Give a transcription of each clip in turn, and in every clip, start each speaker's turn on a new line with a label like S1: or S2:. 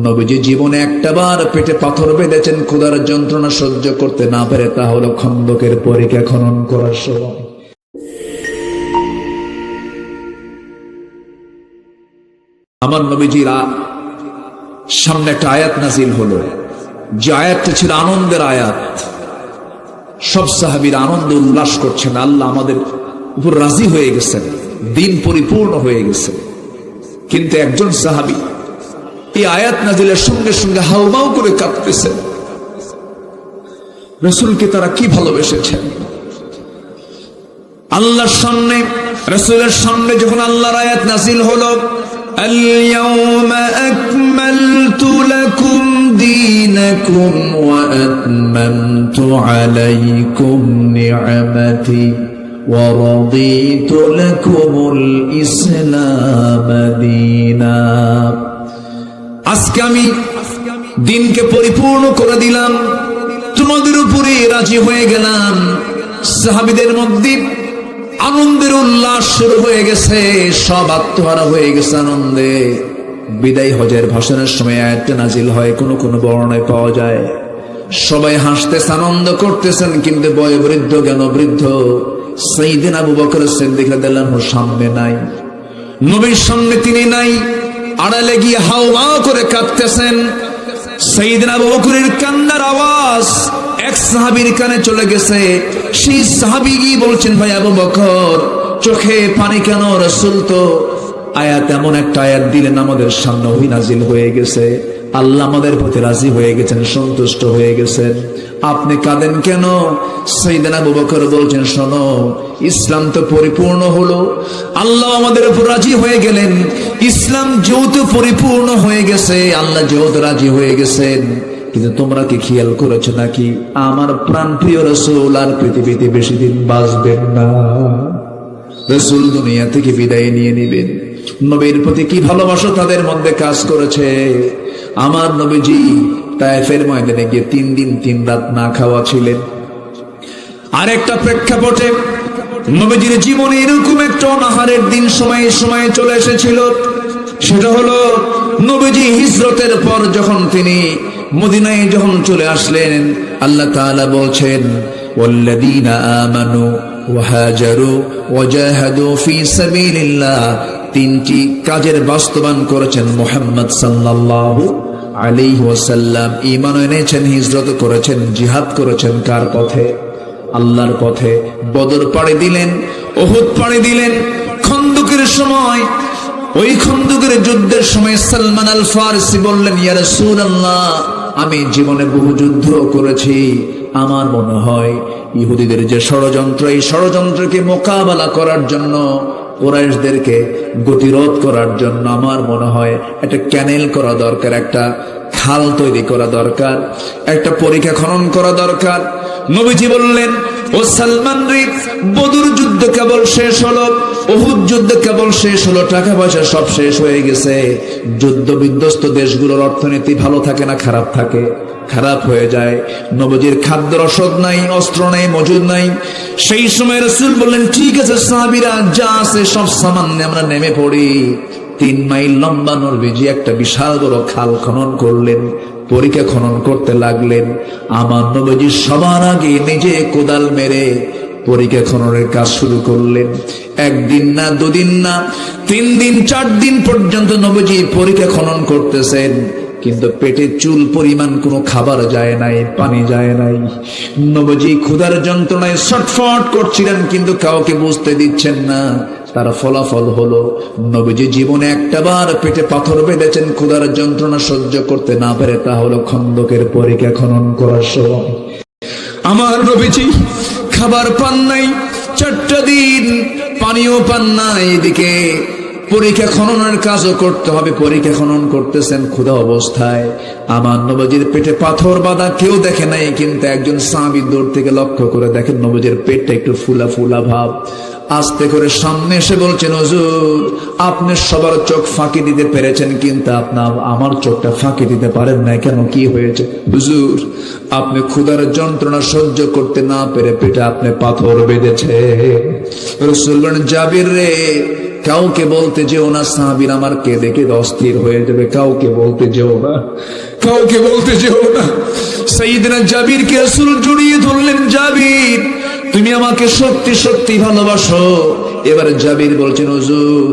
S1: নবীজি জীবনে একটাবার পেটে পাথর বেঁধেছেন ক্ষুধার যন্ত্রণা সহ্য করতে না পেরে, তা হলো খন্দকের পরিখা খনন করার সময়। আমার নবীজির সামনে একটা আয়াত নাজিল হলো, যে আয়াতটা ছিল আনন্দের আয়াত। সব সাহাবীরা আনন্দ উল্লাস করছেন, আল্লাহ আমাদের উপর রাজি হয়ে গেছেন, দিন পরিপূর্ণ হয়ে গেছে। কিন্তু একজন সাহাবী এই আয়াত নাজিলের সঙ্গে সঙ্গে হাউমাউ করে কাঁদতেছেন। রাসূলকে তারা কি ভালোবেসেছেন। আল্লাহর সামনে, রাসূলের সামনে যখন আল্লাহর আয়াত নাজিল হলো, আল-ইয়াওমা আকমালতু লাকুম দীনাকুম ওয়া আতমামতু আলাইকুম নি'মাতি ওয়া রাদিতু লাকুমুল ইসলাম দীনা। আজকে আমি দিনকে পরিপূর্ণ করে দিলাম, তোমাদের উপরে রাজি হয়ে গেলাম। সাহাবীদের মধ্যে আনন্দের উল্লাস শুরু হয়ে গেছে, সব আত্মহারা হয়ে গেছে আনন্দে। বিদায় হজের ভাষণের সময় আয়াতটা নাজিল হয়, কোন কোন বর্ণনায় পাওয়া যায় সবাই হাসতেছে, আনন্দ করতেছেন, কিন্তু বয়োবৃদ্ধ জ্ঞানবৃদ্ধ সাইয়েদনা আবু বকর সিদ্দিক রাদিয়াল্লাহু আনহু সামনে নাই, নবীর সামনে তিনি নাই, আড়ালে গিয়ে হাওমাও করে কাঁদতেছেন। সাইয়েদনা আবু বকরের কান্নার আওয়াজ এক সাহাবীর কানে চলে গেছে। সেই সাহাবী গিয়ে বলছেন, ভাই আবু বকর, চোখে পানি কেন? রাসূল তো আয়াত, এমন একটা আয়াত দিলেন আমাদের সামনে, ওহী নাজিল হয়ে গেছে, আল্লাহ আমাদের প্রতি রাজি হয়ে গেছেন, সন্তুষ্ট হয়ে গেছেন, আপনি কাঁদেন কেন? সাইয়েদনা আবু বকর বলছেন, শোনো, ইসলাম তো পরিপূর্ণ হলো, আল্লাহ আমাদের উপর রাজি হয়ে গেলেন, ইসলাম যেহেতু পরিপূর্ণ হয়ে গেছে, আল্লাহ যেহেতু রাজি হয়ে গেছেন, কিন্তু তোমরা কি খেয়াল করেছো নাকি আমার প্রাণপ্রিয় রাসূল আর পৃথিবীতে বেশি দিন বাঁচবেন না। রাসূল দুনিয়া থেকে বিদায় নিয়ে নেবেন। নবীর প্রতি কি ভালোবাসা তাদের মধ্যে কাজ করেছে। আমার নবীজি তায়েফের ময়দানে গিয়ে 3 দিন 3 রাত না খাওয়া ছিলেন। আরেকটা প্রেক্ষাপটে নবীজির জীবনে এরকম একটা অনাহারের দিন সময়ে চলে এসেছিল, সেটা হলো নবীজি হিজরতের পর যখন তিনি মদিনায় যখন চলে আসলেন, আল্লাহ তাআলা বলছেন, ওয়াল্লাযীনা আমানু ওয়া হাজারু ওয়া জাহাদু ফি সাবিলিল্লাহ, 3টি কাজের বাস্তবায়ন করেছেন মুহাম্মদ সাল্লাল্লাহু আলাইহি ওয়াসাল্লাম। ঈমান এনেছেন, হিজরত করেছেন, জিহাদ করেছেন কার পথে? আল্লাহর পথে। বদর পাড়ি দিলেন, উহুদ পাড়ি দিলেন। খন্দকের সময়, ওই খন্দকের যুদ্ধের সময় সালমান আল ফারসি বললেন, ইয়া রাসূলুল্লাহ, আমি জীবনে বহু যুদ্ধ করেছি, আমার মনে হয় ইহুদিদের যে ষড়যন্ত্র, এই ষড়যন্ত্রকে মোকাবেলা করার জন্য, কুরাইশদেরকে গতিরোধ করার জন্য আমার মনে হয় একটা ক্যানেল করা দরকার, একটা খাল তৈরি করা দরকার, একটা পরিখা খনন করা দরকার। নবীজি বললেন, ও সালমান রে, বদর যুদ্ধ কেবল শেষ হলো, উহুদ যুদ্ধ কেবল শেষ হলো, টাকা পয়সা সব শেষ হয়ে গেছে। যুদ্ধ বিধ্বস্ত দেশগুলোর অর্থনীতি ভালো থাকে না খারাপ থাকে? খারাপ হয়ে যায়। নবীজির খাদ্য রসদ নাই, অস্ত্র নাই, মজুদ নাই। সেই সময় রাসূল বললেন, ঠিক আছে সাহাবীরা, যা আছে সব সামান নিয়ে আমরা নেমে পড়ি। 3 মাইল লম্বা নবীজি একটা বিশাল বড় খাল খনন করলেন, পরিখা খনন করতে লাগলেন। আমার নবীজি সবার আগে নিজে কোদাল মেরে পরিখা খননের কাজ শুরু করলেন। 1 দিন না, 2 দিন না, 3 দিন 4 দিন পর্যন্ত নবীজি পরিখা খনন করতেছেন, কিন্তু পেটে চুল পরিমাণ কোনো খাবার যায় নাই, পানি যায় নাই। নবীজি ক্ষুধার যন্ত্রণায় ছটফট করছিলেন, কিন্তু কাউকে বুঝতে দিচ্ছেন না। তার ফলাফল হলো নবীজি জীবনে একটাবার পেটে পাথর বেঁধেছেন ক্ষুধার যন্ত্রণা সহ্য করতে না পেরে, তা হলো খন্দকের পরিখা খনন করার সময়। আমার নবীজি খাবার পান নাই, 4টা দিন পানিও পান নাই। এদিকে পরিখা খননের কাজও করতে হবে, পরিখা খনন করতেছেন ক্ষুধা অবস্থায়। আমার নবীজির পেটে পাথর বাঁধা কেউ দেখে নাই, কিন্তু একজন সাহাবী দূর থেকে লক্ষ্য করে দেখেন নবীজির পেটটা একটু ফুলা ফুলা ভাব। আস্তে করে সামনে এসে বলছেন, হুজুর, আপনি সবার চোখ ফাঁকি দিতে পেরেছেন, কিন্তু আপনার আমার চোখটা ফাঁকি দিতে পারেন না কেন? কি হয়েছে? হুজুর, আপনি ক্ষুধার যন্ত্রণা সহ্য করতে না পেরে পেটে আপনি পাথর বেঁধেছে। রাসূল বলেন, জাবির রে, কাউকে বলতে যেও না, সাহাবীরা আমার কেঁদে কেঁদে অস্থির হয়ে যাবে, কাউকে বলতে যেও না, কাউকে বলতে যেও না। সাইয়েদনা জাবিরকে রাসূল জড়িয়ে ধরলেন, জাবির তুমি আমাকে সত্যি সত্যি ভালোবাসো? এবার জাবির বলছেন, হুজুর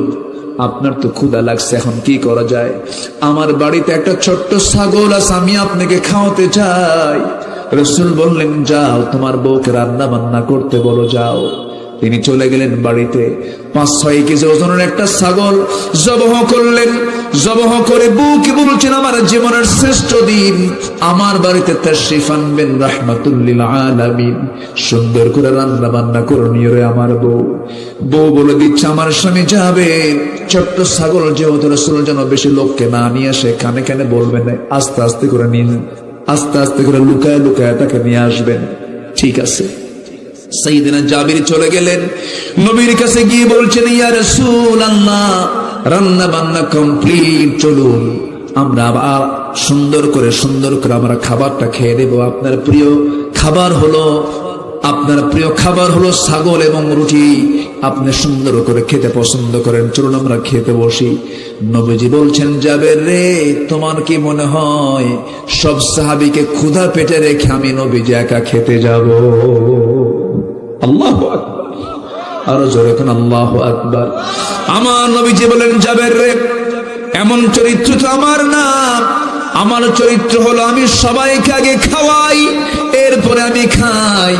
S1: আপনার তো ক্ষুধা লাগছে, এখন কি করা যায়? আমার বাড়িতে একটা ছোট্ট ছাগল আছে, আমি আপনাকে খাওয়াতে চাই। রাসূল বললেন, যাও তোমার বউকে রান্না বান্না করতে বলো, যাও। তিনি চলে গেলেন বাড়িতে, 5-6 কেজি ওজনের একটা ছাগল জবহ করলেন। জবহ করে বউকে বলছেন, আমার জীবনের শ্রেষ্ঠ দিন, আমার বাড়িতে তাশরীফ আনবেন, রাহমাতুল লিল আলামিন, সুন্দর করে রান্না বান্না করে নিয়ে রে আমার বউ। বউ বলে দিচ্ছে, আমার স্বামী যাবে, ছোট্ট ছাগল যেহেতু রাসূল যেন বেশি লোককে না নিয়ে আসে, কানে কানে বলবেন না, আস্তে আস্তে করে নিন, আস্তে আস্তে করে লুকায় লুকায় তাকে নিয়ে আসবেন। ঠিক আছে। সাইয়েদনা জাবির চলে গেলেন, নবীর কাছে গিয়ে বলছেন, ইয়া রাসূলুল্লাহ রান্না বান্না কমপ্লিট, চলুন আমরা আবার সুন্দর করে আমরা খাবারটা খেয়ে নেব। আপনার প্রিয় খাবার হলো ছাগল এবং রুটি, আপনি সুন্দর করে খেতে পছন্দ করেন, চলুন আমরা খেতে বসি। নবীজি বলছেন, জাবের রে তোমার কি মনে হয় সব সাহাবীকে ক্ষুধা পেটে রেখে আমি নবীজি একা খেতে যাব? আল্লাহু আকবার, আরো জোরে কোন আল্লাহু আকবার। আমার নবীজি বলেন, জাবের রে এমন চরিত্র তো আমার না, আমার চরিত্র হলো আমি সবাইকে আগে খাওয়াই, এরপরে আমি খাই।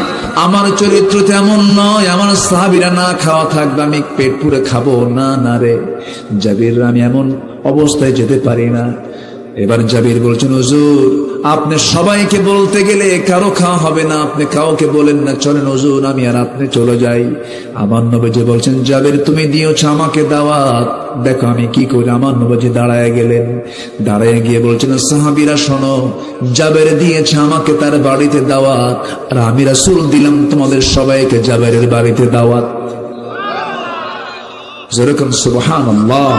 S1: আমার চরিত্র তেমন নয় আমার সাহাবীরা না খাওয়া থাকবে আমি পেট পুরে খাবো, না না রে জাবির, আমি এমন অবস্থায় যেতে পারি না। এবার জাবির বলছেন, হুজুর আপনি সবাইকে বলতে গেলে কারো খাওয়া হবে না, আপনি কাউকে বলেন না, চলেন হুজুর আমি আর আপনি চলে যাই। আমার নবীজি বলছেন, জাবির তুমি দিয়েছ আমাকে দাওয়াত, দেখো আমি কি করি। আমার নবীজি দাঁড়ায় গেলেন, দাঁড়ায় গিয়ে বলছেন, সাহাবীরা শোনো, জাবের দিয়েছে আমাকে তার বাড়িতে দাওয়াত, আর আমি রাসূল দিলাম তোমাদের সবাইকে জাবেরের বাড়িতে দাওয়াত। যেরকম সুবহানাল্লাহ,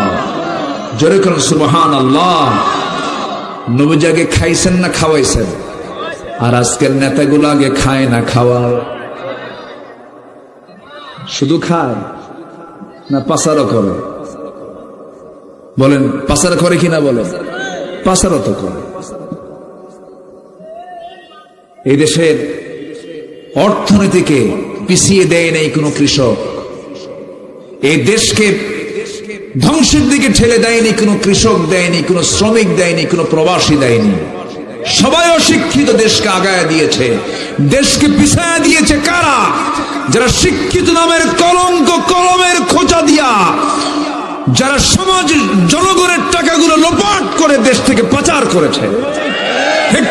S1: যেরকম সুবহানাল্লাহ। নবীজি আগে খাইছেন না খাওয়াইছেন? আর আজকের নেতাগুলো আগে খায় না খাওয়ায়, শুধু খায় না পাচারও করে? বলেন পাচার করে কিনা বলেন? পাচারও তো করে। এই দেশের অর্থনীতিকে পিছিয়ে দেয় নাই কোনো কৃষক, এই দেশকে ধ্বংসের দিকে ঠেলে দেয়নি কোনো কৃষক, দেয়নি কোনো শ্রমিক, দেয়নি কোনো প্রবাসী, দেয়নি। সবাই অশিক্ষিত দেশকে আগায় দিয়েছে, দেশকে পিছায়া দিয়েছে কারা? যারা শিক্ষিত নামের কলঙ্ক কলমের খোঁচা দিয়া, যারা সমাজ জনগণের টাকাগুলো লোপাট করে দেশ থেকে পাচার করেছে।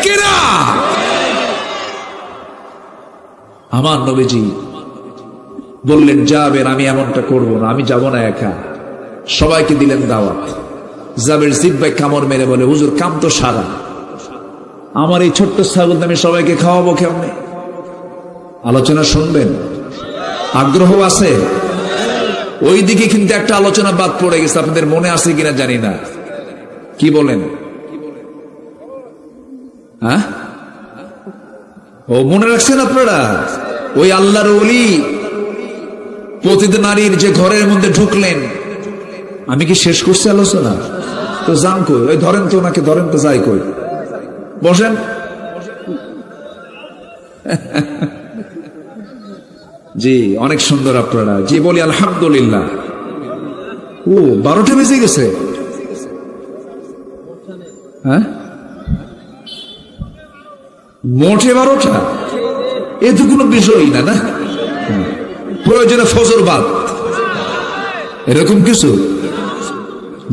S1: কেনা আমার নবীজি বললেন, জাবের আমি এমনটা করব না, আমি যাব না একা। সবাইকে দিলেন দাওয়াত। জাবের জিব্বায় কামড় মেরে বলে, হুজুর কাম তো সারা, আমার এই ছোট্ট ছাগল আমি সবাইকে খাওয়াবো কেমনে? আলোচনা শুনবেন? আগ্রহ আছে? ওই দিকে কিন্তু একটা আলোচনা বাদ পড়ে গেছে, আপনাদের মনে আছে কিনা জানি না, কি বলেন? হ্যাঁ, ও মনে রাখছেন আপনারা? ওই আল্লাহর ওলি পতিত নারীর যে ঘরের মধ্যে ঢুকলেন, আমি কি শেষ করছি আলোচনা? তো যান কই? ওই ধরেন তো ওনাকে, ধরেন তো, যাই কই, বসেন। জি অনেক সুন্দর আপনারা, জি বলি আলহামদুলিল্লাহ। ও 12টা বেজে গেছে। হ্যাঁ মোটে 12টা, এ তো কোনো বিষয়ই না, না প্রয়োজনে ফজর বাদ, এরকম কিছু?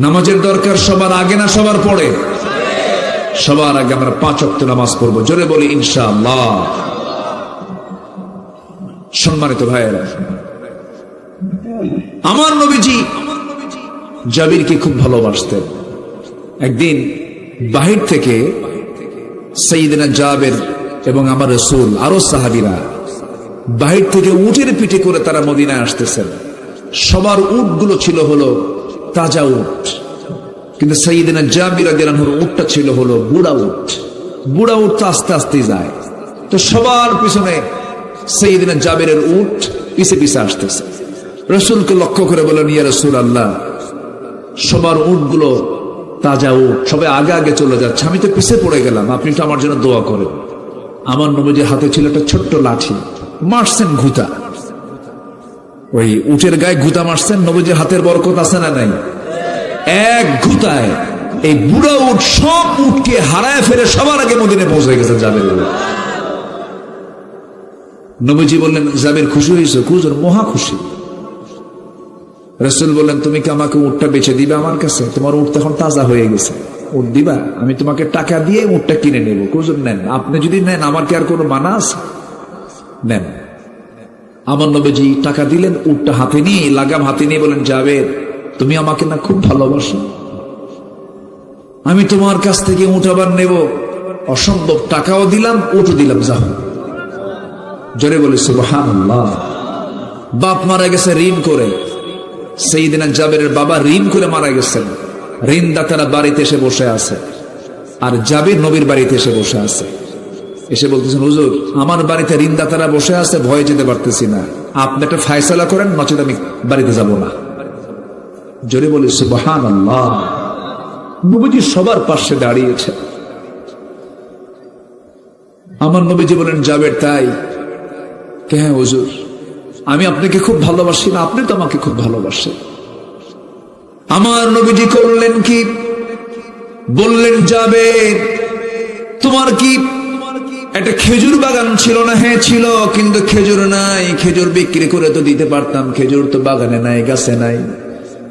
S1: নামাজের দরকার সবার আগে না সবার পরে? সবার আগে আমরা 5 ওয়াক্ত নামাজ পড়বো, জোরে বলি ইনশাআল্লাহ। সম্মানিত ভাইয়েরা, আমার নবীজি জাবিরকে খুব ভালোবাসতেন। একদিন বাহির থেকে সাইয়েদনা জাবের এবং আমার রাসূল আরো সাহাবীরা বাহির থেকে উটের পিঠে করে তারা মদিনায় আসতেছেন। সবার উটগুলো ছিল হলো তাজা উট, কিন্তু সাইয়েদনা জাবির রাদিয়াল্লাহু আনহুর উটটা ছিল হলো বুড়া উট। বুড়া উট তো আস্তে আস্তে যায়, তো সবার পিছনে সাইয়েদনা জাবিরের উট পিছে পিছে আসতেছে। রাসূলকে লক্ষ্য করে বলেন, ইয়া রাসূলুল্লাহ, সবার উটগুলো তাজা উট, সবাই আগে আগে চলে যাচ্ছে, আমি তো পিছে পড়ে গেলাম, আপনি তো আমার জন্য দোয়া করেন। আমার নবীজির হাতে ছিল একটা ছোট্ট লাঠি, মারছেন ঘুতা, ওই উটের গায়ে ঘুতা মারছেন। নবীজির হাতের বরকত আছে না নাই? এক ঘুতায় এই বুড়া উট সব উটকে হারায় ফেলে সবার আগে মদিনায় পৌঁছে গেছে জাবের। নবীজি বললেন, জাবের খুশি হয়েছে? হুজুর মহা খুশি। রাসূল বললেন, তুমি কি আমাকে উটটা বেচে দিবে আমার কাছে? তোমার উট এখন তাজা হয়ে গেছে, উট দিবা? আমি তোমাকে টাকা দিয়ে উটটা কিনে নেব। হুজুর নেন, আপনি যদি নেন আমার কি আর কোনো মানা আছে? নেন। আমার নবীজি টাকা দিলেন, উটটা হাতে নিয়ে, লাগাম হাতে নিয়ে বলেন, জাবের, তুমি আমাকে না খুব ভালোবাসো, আমি তোমার কাছ থেকে উট আবার নেব, অসম্ভব, টাকাও দিলাম উটও দিলাম, যাও। জোরে বলে সুবহানাল্লাহ। বাপ মারা গেছে ঋণ করে, সাইয়েদনা জাবেরের বাবা ঋণ করে মারা গেছেন, ঋণদাতারা বাড়িতে এসে বসে আছে, আর জাবের নবীর বাড়িতে এসে বসে আছে। এসে বলতেছেন, হুজুর আমার বাড়িতে ঋণদাতারা বসে আছে, ভয়ে যেতে পারতেছি না, আপনি একটা ফায়সালা করেন, নচেত আমি বাড়িতে যাব না। জোরে বলি সুবহানাল্লাহ। নবীজি সবার পাশে দাঁড়িয়েছে। আমার নবীজি বলেন, জাবের তাই? হ্যাঁ হুজুর, আমি আপনাকে খুব ভালোবাসি না, আপনি তো আমাকে খুব ভালোবাসেন। আমার নবীজি করলেন কি? বললেন, জাবের, তোমার কি একটা খেজুর বাগান ছিল না? হ্যাঁ ছিল, কিন্তু খেজুর নাই, খেজুর বিক্রি করে তো দিতে পারতাম, খেজুর তো বাগানে নাই, গাছে নাই।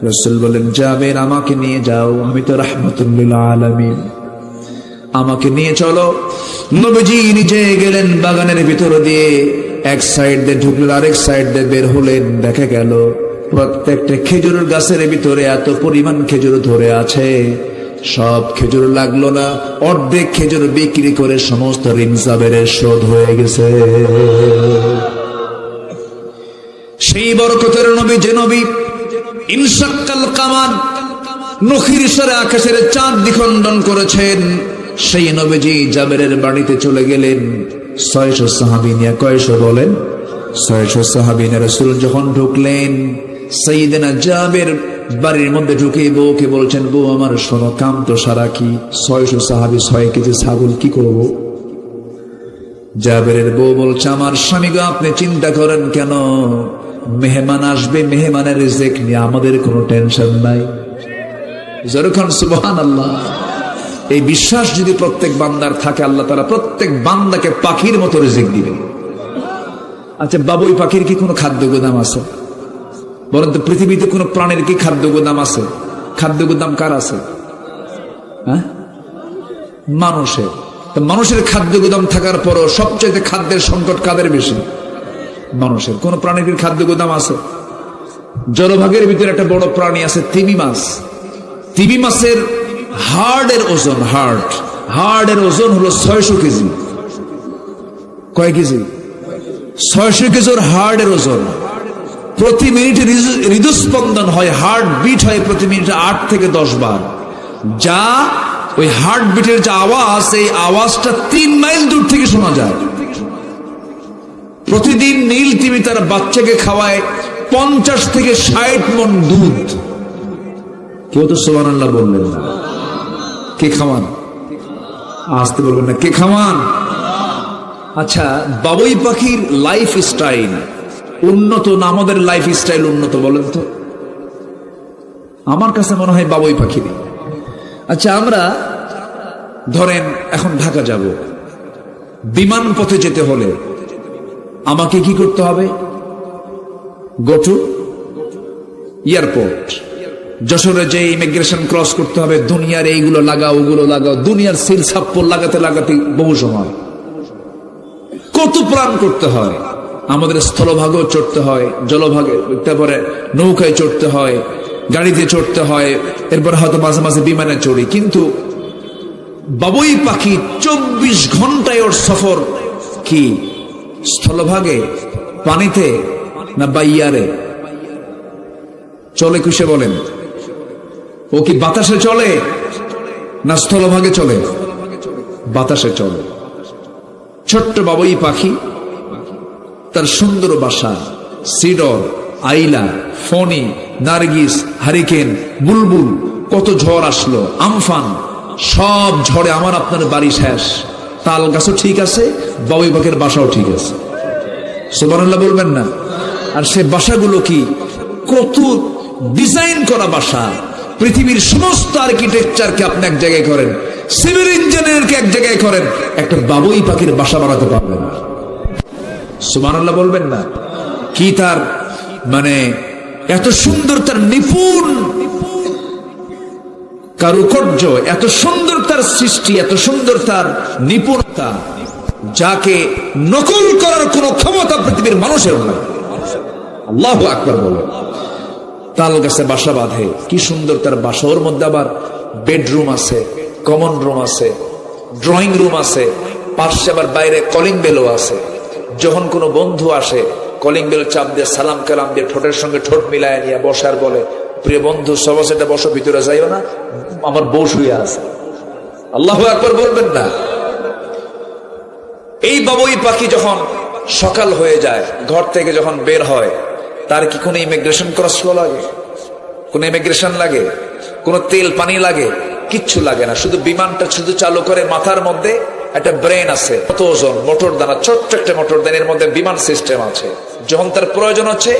S1: রাসূল বলেন, জাবের আমাকে নিয়ে যাও, আমি তো রাহমাতুল লিল আলামিন, আমাকে নিয়ে চলো। নবীজি নিজে গেলেন বাগানের ভিতর দিয়ে, এক সাইড দিয়ে ঢুকলেন, আরেক সাইড দিয়ে বের হলেন। দেখা গেল প্রত্যেকটা খেজুরের গাছের ভিতরে এত পরিমাণ খেজুর ধরে আছে, সব খেজুর লাগলো না, অর্ধেক খেজুর বিক্রি করে সমস্ত ঋণ জাবেরের শোধ হয়ে গেছে। সেই বরকতের নবী, যে নবী ইনশাক্কাল কামার, নখির ইশারায় আকাশের চাঁদ দ্বিখণ্ডন করেছেন, সেই নবীজি জাবেরের বাড়িতে চলে গেলেন। 600 সাহাবী নিয়ে, কয়শো বলেন? 600 সাহাবী নিয়ে রাসূল যখন ঢুকলেন, সাইয়েদনা জাবের বাড়ির মধ্যে ঢুকে বউকে বলছেন, বউ আমার শোনো, কাম তো সারা কি, 600 সাহাবী, 6 কেজি ছাগল কি করব? জাবেরের বউ বলছে, আমার স্বামী গো, আপনি চিন্তা করেন কেন, মেহমান আসবে, মেহমানের রিজিক নিয়ে আমাদের কোনো টেনশন নাই। যখন সুবহানাল্লাহ। এই বিশ্বাস যদি প্রত্যেক বান্দার থাকে, আল্লাহ তাআলা প্রত্যেক বান্দাকে পাখির মতো রিজিক দিবেন। আচ্ছা বাবুই পাখির কি কোনো খাদ্য গোদাম আছে? বলেন তো, পৃথিবীতে কোনো প্রাণীর কি খাদ্য গোদাম আছে? খাদ্য গোদাম কার আছে? হ্যাঁ, মানুষের। মানুষের খাদ্য গোদাম থাকার পরও সবচেয়ে খাদ্যের সংকট কাদের বেশি? মানুষের। কোন প্রাণীর খাদ্য গোদাম আছে? জলভাগের ভিতরে একটা বড় প্রাণী আছে, তিমি মাছ। তিমি মাছের হার্ডের ওজন, হার্ডের ওজন হলো 600 কেজি। কয় কেজি? 600 কেজির হার্ডের ওজন। প্রতি মিনিটে হৃদস্পন্দন হয়, হার্ট বিট হয় প্রতি মিনিটে 8 থেকে 10 বার। যা ওই হার্ট বিটের যে আওয়াজ, এই আওয়াজটা 3 মাইল দূর থেকে শোনা যায়। প্রতিদিন নীল তিমি তার বাচ্চাকে খাওয়ায় 50 থেকে 60 মণ দুধ। কেউ তো সুবহানাল্লাহ বললেন না। কে খাওয়ান? আসতে বলবেন না, কে খাওয়ান? আচ্ছা, বাবুই পাখির লাইফ স্টাইল উন্নত না আমাদের লাইফ স্টাইল উন্নত? বলেন তো। আমার কাছে মনে হয় বাবুই পাখির। আচ্ছা, আমরা ধরেন এখন ঢাকা যাব, বিমান পথে যেতে হলে আমাকে কি করতে হবে? Go to airport. যশোরে যে ইমিগ্রেশন ক্রস করতে হবে, দুনিয়ার এইগুলো লাগাও, ওগুলো লাগাও, দুনিয়ার সিল সাপ্পর লাগাতে লাগাতে বহু সময়, কত প্ল্যান করতে হয়। আমাদের স্থলভাগেও চড়তে হয়, জলভাগে, তারপরে নৌকায় চড়তে হয়, গাড়িতে চড়তে হয়, এরপর হয়তো মাঝে মাঝে বিমানে চড়ি। কিন্তু বাবুই পাখি 24 ঘন্টায় ওর সফর কি স্থলভাগে, পানিতে, না বাইয়ারে চলে? কিসে বলেন? ও কি বাতাসে চলে না স্থলভাগে চলে? বাতাসে চলে। ছোট্ট বাবুই পাখি, তার সুন্দর বাসা, সিডর, আইলা, ফণি, নার্গিস, হারিকেন, বুলবুল, কত ঝড় আসলো, আমফান, সব ঝড়ে আমার আপনার বাড়ি শেষ। তাল গাছও ঠিক আছে, বাবুই পাখির বাসাও ঠিক আছে। সুবহানাল্লাহ বলবেন না? আর সে বাসাগুলো কি কত ডিজাইন করা বাসা। পৃথিবীর সমস্ত আর্কিটেকচারকে আপনি এক জায়গায় করেন, সিভিল ইঞ্জিনিয়ারকে এক জায়গায় করেন, একটা বাবুই পাখির বাসা বানাতে পারবেন না। সুবহানাল্লাহ বলবেন না? কি তার মানে এত সুন্দর, তার নিপুণ কারুকার্য, এত সুন্দর তার সৃষ্টি, এত সুন্দর তার নিপুণতা, যাকে নকল করার কোন ক্ষমতা পৃথিবীর মানুষের নয়। আল্লাহু আকবার বলে। তাল গাছে বাসা বাঁধে, কি সুন্দর তার বাসা। ওর মধ্যে আবার বেডরুম আছে, কমন রুম আছে, ড্রয়িং রুম আছে, পাশে আবার বাইরে কলিং বেলও আছে। যখন কোনো বন্ধু আসে, কলিং বেল চাপ দিয়ে সালাম কালাম দিয়ে ঠোঁটের সঙ্গে ঠোঁট মিলায় নিয়ে বসার বলে, প্রিয় বন্ধু সবাই সেটা বসো, ভিতরে যাইও না, আমার বউ শুয়ে আছে। আল্লাহু আকবার বলবেন না? এই বাবুই পাখি যখন সকাল হয়ে যায়, ঘর থেকে যখন বের হয়, তার কি কোনো ইমিগ্রেশন ক্রস লাগে? কোন ইমিগ্রেশন লাগে? কোন তেল পানি লাগে? কিচ্ছু লাগে না। শুধু বিমানটা শুধু চালু করে, মাথার মধ্যে একটা ব্রেন আছে, কত ওজন, মোটর দানা, ছোট্ট একটা মোটর দানের মধ্যে বিমান সিস্টেম আছে। যখন তার প্রয়োজন হচ্ছে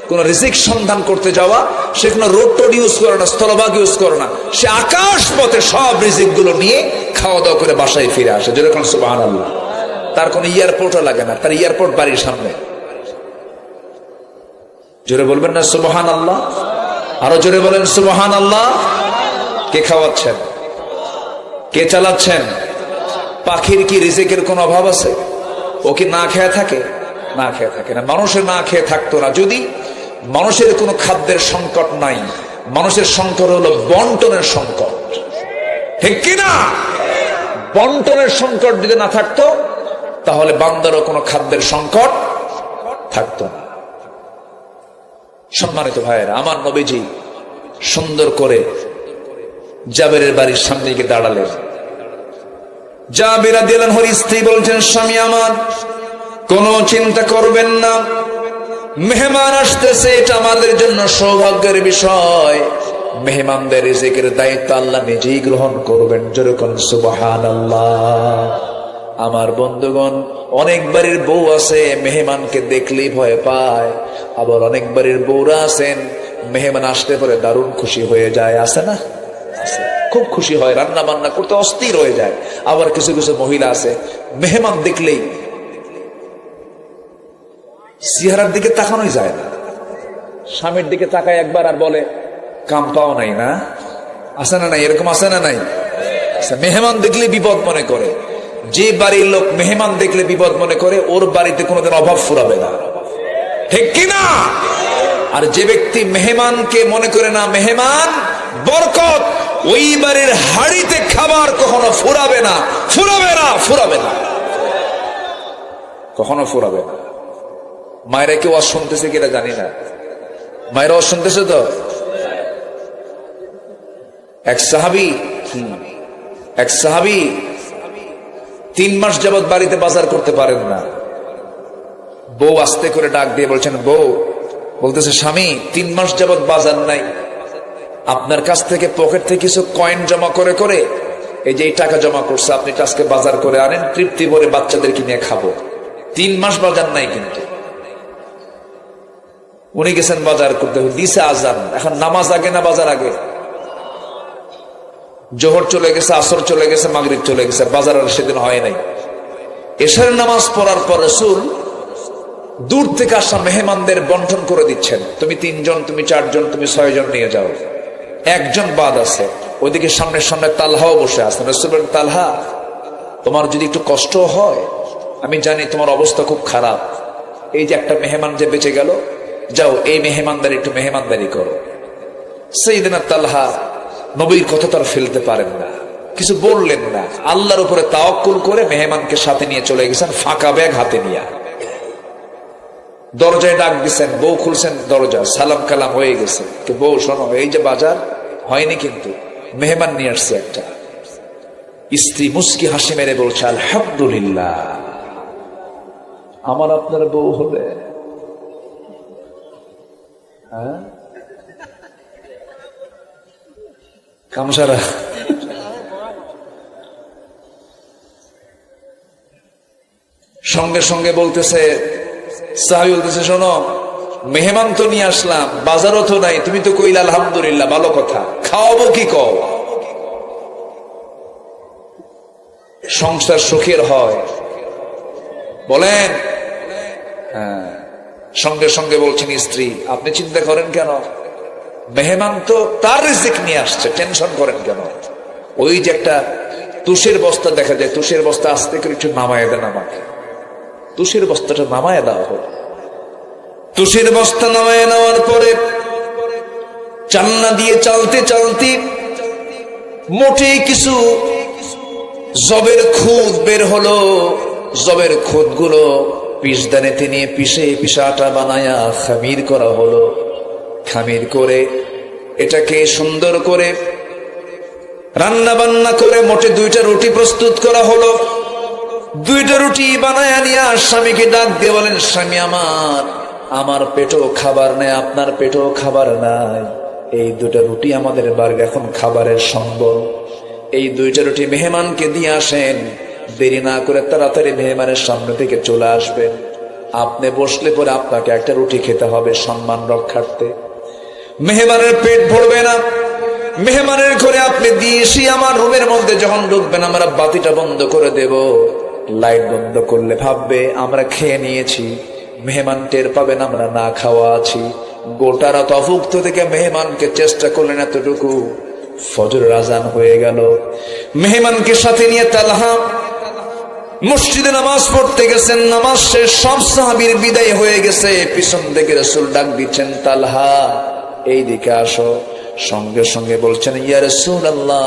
S1: কোন রিজিক সন্ধান করতে যাওয়া, সে কোনো রোড টোড ইউজ করে না, স্থলভাগ ইউজ করে না, সে আকাশ পথে সব রিজিক গুলো নিয়ে খাওয়া দাওয়া করে বাসায় ফিরে আসে। যেরকম সুবহানাল্লাহ। তার কোনো এয়ারপোর্টও লাগে না, তার এয়ারপোর্ট বাড়ির সামনে। জোরে বলবেন না সুবহানাল্লাহ? আরো জোরে বলেন সুবহানাল্লাহ। কে খাওয়াচ্ছেন? কে চালাচ্ছেন? পাখির কি রিজিকের কোন অভাব আছে? ও কি না খেয়ে থাকে? না খেয়ে থাকে না। মানুষের না খেয়ে থাকতো না যদি মানুষের কোনো খাদ্যের সংকট নাই। মানুষের সংকট হলো বন্টনের সংকট, ঠিক কিনা? বন্টনের সংকট যদি না থাকতো, তাহলে বান্দারও কোনো খাদ্যের সংকট থাকতো না। সম্মানিত ভাইয়েরা, আমার নবীজি সুন্দর করে জাবেরের বাড়ির সামনে গিয়ে দাঁড়ালেন। জাবের রাদিয়াল্লাহু আনহুর স্ত্রী বলছেন, স্বামী আমার, কোনো চিন্তা করবেন না, মেহমান আসতেছে, এটা আমাদের জন্য সৌভাগ্যের বিষয়। মেহমানদের রিজিকের দায়িত্ব আল্লাহ নিজেই গ্রহণ করবেন। যেরকম সুবহানাল্লাহ। আমার বন্ধুগণ, অনেক বাড়ির বউ আছে মেহমানকে দেখলেই ভয় পায়, আবার অনেক বাড়ির বউরা আছেন মেহমান আসতে পরে দারুণ খুশি হয়ে যায়, আছে না? খুব খুশি হয়, রান্না বান্না করতে অস্থির হয়ে যায়। আবার কিছু কিছু মহিলা আছে মেহমান দেখলেই চেহারার দিকে তাকানোই যায় না, স্বামীর দিকে তাকায় একবার আর বলে কাম পাও নাই না। আছে না নাই? এরকম আছে না নাই? মেহমান দেখলে বিপদ মনে করে। যে বাড়ির লোক মেহমান দেখলে বিপদ মনে করে, ওর বাড়িতে কোনোদিন অভাব ফুরাবে না, ঠিক কিনা? আর যে ব্যক্তি মেহমানকে মনে করে না মেহমান বরকত, ওই বাড়ির হাড়িতে খাবার কখনো ফুরাবে না, ফুরাবে না, ফুরাবে না, কখনো ফুরাবে না। মায়েরা কেউ আজ শুনতেছে কিনা জানি না, মায়েরা শুনতেছে তো। এক সাহাবী 3 মাস যাবৎ বাড়িতে বাজার করতে পারেন না। বউ আস্তে করে ডাক দিয়ে বলছেন, বউ বলতেছে, স্বামী 3 মাস যাবৎ বাজার নাই, আপনার কাছ থেকে পকেট থেকে কিছু কয়েন জমা করে করে এই যে এই টাকা জমা করছে, আপনি আজকে বাজার করে আনেন, তৃপ্তি ভরে বাচ্চাদেরকে নিয়ে খাবো। 3 মাস বাজার নাই, কিন্তু উনি গেছেন বাজার করতে, দিছে আজান। এখন নামাজ আগে না বাজার আগে? জোহর চলে গেছে, আসর চলে গেছে, মাগরিব চলে গেছে, বাজার আর সেদিন হয় নাই। এশার নামাজ পড়ার পর রাসূল দূর থেকে আসা মেহমানদের বন্টন করে দিচ্ছেন। তুমি 3 জন, তুমি 4 জন, তুমি 6 জন নিয়ে যাও। একজন বাদ আছে, ওইদিকে সামনে সামনে তালহাও বসে আছে। রাসূল বলেন, তালহা, তোমার যদি একটু কষ্ট হয়, আমি জানি তোমার অবস্থা খুব খারাপ, এই যে একটা মেহমান যে বেঁচে গেল, যাও এই মেহমানদারি একটু মেহমানদারি করো। সাইয়েদনা তালহা নবীর কথা তার ফেলতে পারেন না, কিছু বললেন না, আল্লাহর উপরে তাওয়াক্কুল করে মেহমানকে সাথে নিয়ে চলে গেছেন, ফাঁকা ব্যাগ হাতে নিয়ে। দরজায় ডাক দিচ্ছেন, বউ খুলছেন দরজা, সালাম কালাম হয়ে গেছে। বউ শোনো, এই যে বাজার হয়নি, কিন্তু মেহমান নিয়ে আসছে একটা। স্ত্রী মুস্কি হাসি মেরে বলছে, আলহামদুলিল্লাহ, আমার আপনার বউ হলে কামসারা সঙ্গে সঙ্গে বলতেছে, সাহাবী বলতেছে, শোনো, মেহমান তো নিয়ে আসলাম, বাজারও তো নাই, তুমি তো কইলা আলহামদুলিল্লাহ, ভালো কথা, খাওয়াবো কি কও? সংসার সুখের হয় বলেন? হ্যাঁ। সঙ্গে সঙ্গে বলছেন স্ত্রী, আপনি চিন্তা করেন কেন? মেহমান তো তার রিজিক নিয়ে আসছে, টেনশন করেন কেন? ওই যে একটা তুষের বস্তা দেখা যায়, তুষের বস্তা আস্তে করে একটু নামায় দেন আমাকে, তুষের বস্তাটা নামায় দেওয়া হোক। তুষের বস্তা নামায় নেওয়ার পরে চান্না দিয়ে চালতে চালতে মোটে কিছু জবের খুদ বের হলো। জবের খুদ গুলো পিসদানেতে নিয়ে পিষে আটা বানায়া খামির করা হলো। খামির করে এটাকে সুন্দর করে রান্না বান্না করে মোটে 2টা রুটি প্রস্তুত করা হলো। 2টা রুটি বানায়া নিয়ে স্বামীকে ডাক দিয়ে বলেন, স্বামী আমার পেটও খাবার নেই, আপনার পেটও খাবার নাই, এই 2টা রুটি আমাদের বাড়ির এখন খাবারের সম্বল। এই 2টা রুটি মেহমানকে দিয়ে আসেন, দেরি না করে তাড়াতাড়ি মেহমানের সামনে থেকে চলে আসবেন। আপনি বসলে পরে আপনাকে একটা রুটি খেতে হবে সম্মান রক্ষার্থে। মেহমানের পেট ভরবে না। মেহমানের ঘরে আপনি দিয়ে এসে আমার রুমের মধ্যে যখন ঢুকবেন, আমরা বাতিটা বন্ধ করে দেব। লাইট বন্ধ করলে ভাববে আমরা খেয়ে নিয়েছি, মেহমান টের পাবেন আমরা না খাওয়া আছি। গোটা রাত অভুক্ত থেকে মেহমানকে চেষ্টা করলেন এতটুকু, ফজরের আজান হয়ে গেল। মেহমানকে সাথে নিয়ে তালহা মসজিদে নামাজ পড়তে গেছেন। নামাজ শেষ, সব সাহাবীর বিদায় হয়ে গেছে। পিছন থেকে রাসূল ডাক দিচ্ছেন, তালহা এই দিকে আসো। সঙ্গে সঙ্গে বলছেন, ইয়া রাসূলুল্লাহ,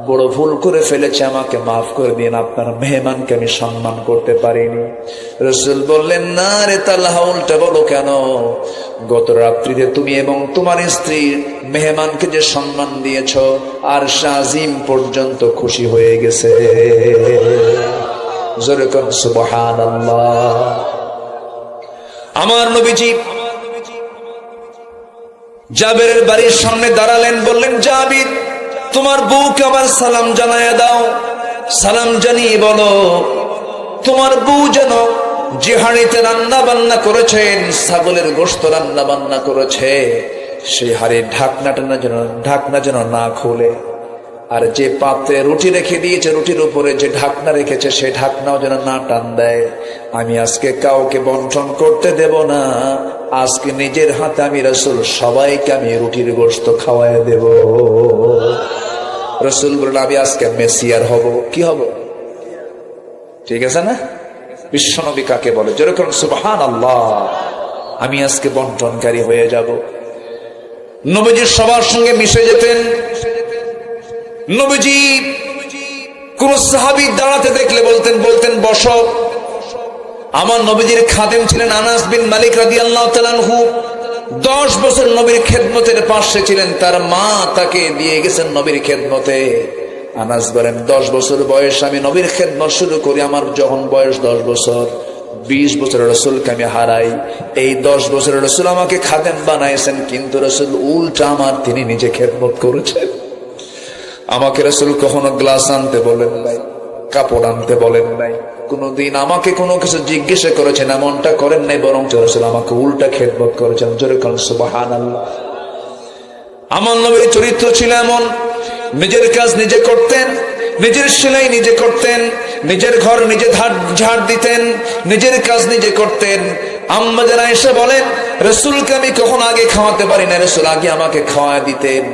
S1: বড় ভুল করে ফেলেছে, আমাকে মাফ করে দিন, আপনার মেহমানকে আমি সম্মান করতে পারিনি। রাসূল বললেন, না রে তালহা, উল্টা বলো কেন? গত রাত্রিতে তুমি এবং তোমার স্ত্রী মেহমানকে যে সম্মান দিয়েছ, আর শাজিম পর্যন্ত খুশি হয়ে গেছে। জোরে কোন সুবহানাল্লাহ। আমার নবীজি জাবেরের বাড়ির সামনে দাঁড়ালেন, বললেন, জাবির, তোমার বউকে আবার সালাম জানায়া দাও। সালাম জানিয়ে বলো তোমার বউ যেন যে হাঁড়িতে রান্না বান্না করেছেন, ছাগলের গোশত রান্না বান্না করেছে, সেই হাঁড়ির ঢাকনা যেন না খোলে। আর যে পাত্রে রুটি রেখে দিয়েছে, রুটির উপরে যে ঢাকনা রেখেছে, সেই ঢাকনাও যেন না টান দেয়। আমি আজকে কাউকে বন্টন করতে দেব না। আজকে নিজের হাতে আমি রাসূল সবাইকে আমি রুটির গোশত খাওয়ায় দেব। রাসূল বললেন, আমি আজকে মেসিয়ার হব। কি হব? ঠিক আছে না? বিশ্বনবী কাকে বলে? যেরকম সুবহানাল্লাহ, আমি আজকে বন্টনকারী হয়ে যাব। নবীজি সবার সঙ্গে মিশে যেতেন। নবীজি কোন সাহাবী দাঁড়াতে দেখলে বলতেন বসো। আমার নবীজির খাদেম ছিলেন আনাস বিন মালিক রাদিয়াল্লাহু তাআলা আনহু। 10 বছর নবীর খেদমতের পাশে ছিলেন। তার মা তাকে দিয়ে গেছেন নবীর খেদমতে। আনাস বলেন, 10 বছর বয়স আমি নবীর খেদমত শুরু করি। আমার যখন বয়স 10 বছর, 20 বছরের রাসূলকে আমি হারাই। এই 10 বছরের রাসূল আমাকে খাদেম বানাইছেন, কিন্তু রাসূল উল্টা তিনি নিজে খেদমত করেছেন। আমাকে রাসূল কখনো গ্লাস আনতে বলেন নাই, কাপড় আনতে বলেন নাই, কোনদিন আমাকে কোনো কিছু জিজ্ঞাসা করেছেন এমনটা করেন নাই, বরং রাসূল আমাকে উল্টা খেদমত করেছেন। জোরে কোন সুবহানাল্লাহ। আমার নবীর চরিত্র ছিল এমন, নিজের কাজ নিজে করতেন, নিজের সেলাই নিজে করতেন, নিজের ঘর নিজে ঝাড় দিতেন, নিজের কাজ নিজে করতেন। আম্মা যারা এসে বলেন, রাসূলকে আমি কখন আগে খাওয়াতে পারি না, রাসূল আগে আমাকে খাওয়া দিতেন।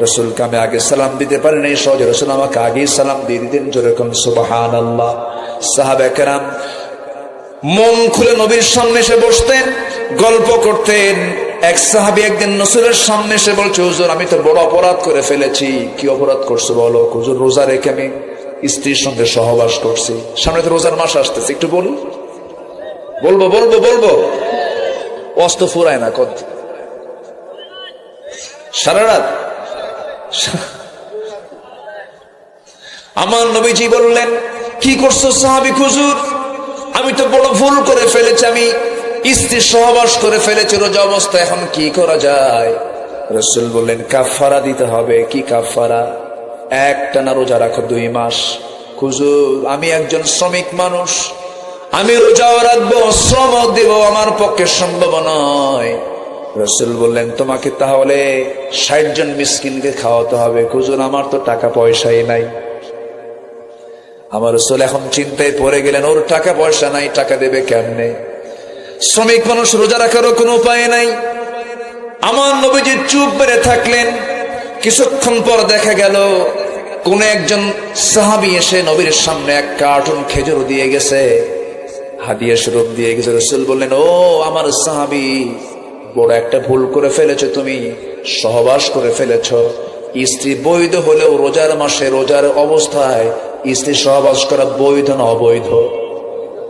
S1: রাসূলকে আমি আগে সালাম দিতে পারি না, সহজে রাসূল আমাকে আগে সালাম দিয়ে দিতেন। যেরকম সুবহানাল্লাহ। সাহাবায়ে কেরাম মন খুলে নবীর সামনে এসে বসতেন, গল্প করতেন। এক সাহাবী একদিন রাসূলের সামনে এসে বলছে, হুজুর আমি তো বড় অপরাধ করে ফেলেছি। কি অপরাধ করছো বলো? হুজুর রোজা রেখে আমি স্ত্রীর সঙ্গে সহবাস করছি। সামনে তো রোজার মাস আসতেছে, একটু বলবো অস্ত ফুরায় না কত সারা রাত। আমার নবীজি বললেন, কি করছো সাহাবী? হুজুর আমি তো বড় ভুল করে ফেলেছি, আমি স্ত্রী সহবাস করে ফেলেছে রোজা অবস্থা, এখন কি করা যায়? রাসূল বললেন কাফারা দিতে হবে। কি কাফারা? একটানা রোজা রাখো 2 মাস। হুজুর আমি একজন শ্রমিক মানুষ, আমি রোজাও রাখবো শ্রম দেব, আমার পক্ষে সম্ভব নয়। রাসূল বললেন তোমাকে তাহলে 60 জন মিসকিনকে খাওয়াতে হবে। হুজুর আমার তো টাকা পয়সাই নাই। আমার রাসূল এখন চিন্তায় পড়ে গেলেন, ওর টাকা পয়সা নাই, টাকা দেবে কেমনে? শ্রমিক মানুষ, রোজা রাখারও কোনো উপায় নাই। আমার নবীজি চুপ মেরে থাকলেন। কিছুক্ষণ পর দেখা গেল কোন একজন সাহাবী এসে নবীর সামনে 1 কার্টুন খেজুর দিয়ে গেছে, হাদিয়া স্বরূপ দিয়ে গেছে। রাসূল বললেন, ও আমার সাহাবী, বড় একটা ভুল করে ফেলেছো, তুমি সহবাস করে ফেলেছো। স্ত্রী বৈধ হলেও রোজার মাসে রোজার অবস্থায় স্ত্রী সহবাস করা বৈধ না অবৈধ?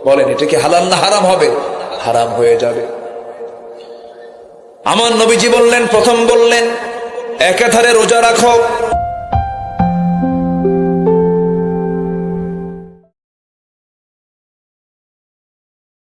S1: বলেন এটা কি হালাল না হারাম হবে? হারাম হয়ে যাবে। আমার নবীজি বললেন, প্রথম বললেন একাধারে রোজা রাখো,